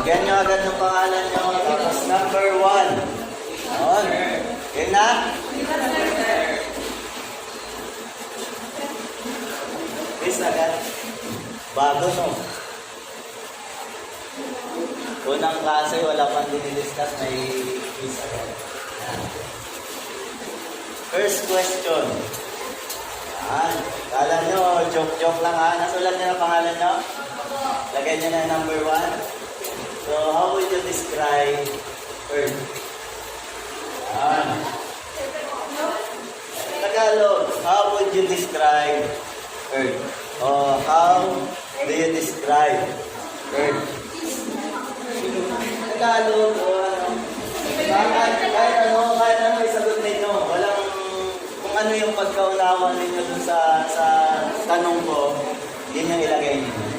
Lagyan nyo agad ng pangalan nyo. Tapos number 1. Yun. Yun na? Quiz agad. Bago no. Unang klase, wala pang dinidiscuss, may quiz agad. First question. Yan. Kala nyo, joke-joke lang ha. Nasulat nyo na pangalan nyo? Lagyan nyo na number 1. So, how would you describe Earth? Yan. Tagalog, how would you describe Earth? O, how do you describe Earth? Tagalog, o ano? Kahit ano isagot ninyo. Walang, kung ano yung pagkaunawa ninyo dun sa tanong ko, yun yung ilagay ninyo.